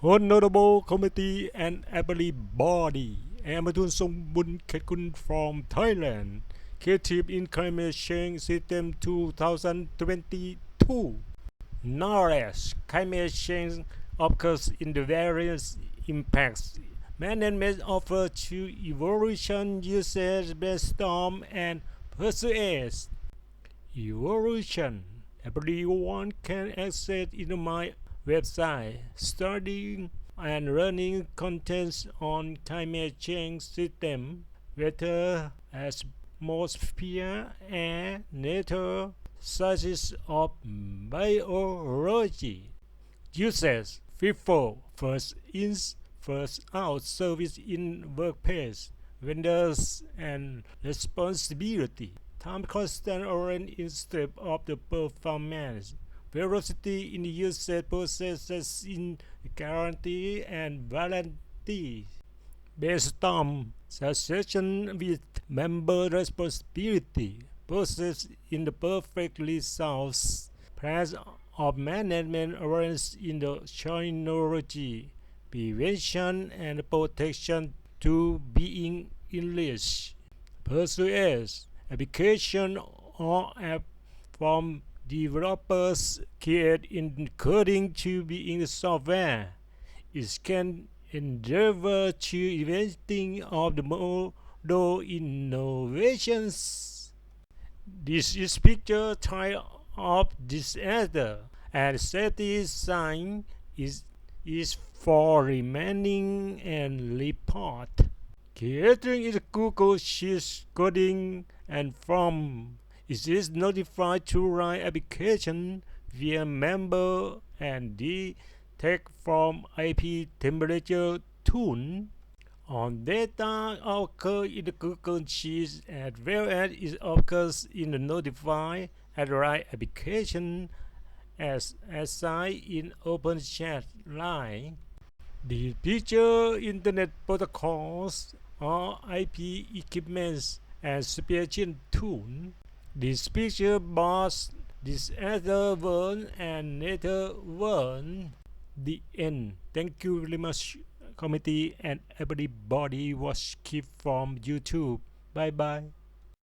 Honorable committee and everybody, I am Atun Songbun Ketkun from Thailand, creative in climate change system 2022. Knowledge climate change occurs in the various impacts. Management offers to evolution uses brainstorm and persuades. Evolution. Everyone can access in my website, studying and learning contents on climate change system, weather, atmosphere, and nature, sciences of biology. Uses FIFO, first in, first out service in workplace, vendors, and responsibility. Time constant orange instead of the performance. Velocity in the usage processes in guarantee and warranty. Based on succession with member responsibility. Process in the perfect results. Plans of management awareness in the technology. Prevention and protection to being enriched. Pursues application or app from developers create according to being software. It can endeavor to inventing of the model innovations. This is picture type of disaster and safety sign is for remaining and report. Creating is Google Sheets coding and from it is notified to write application via member and detect from IP temperature tune on data occur in the Google Sheets as well as it occurs in the notify and write application as assigned in OpenChat line. The feature internet protocols or IP equipments and special tools. This picture boss this other one and later one. The end. Thank you very much, committee and everybody. Was keep from YouTube. Bye bye.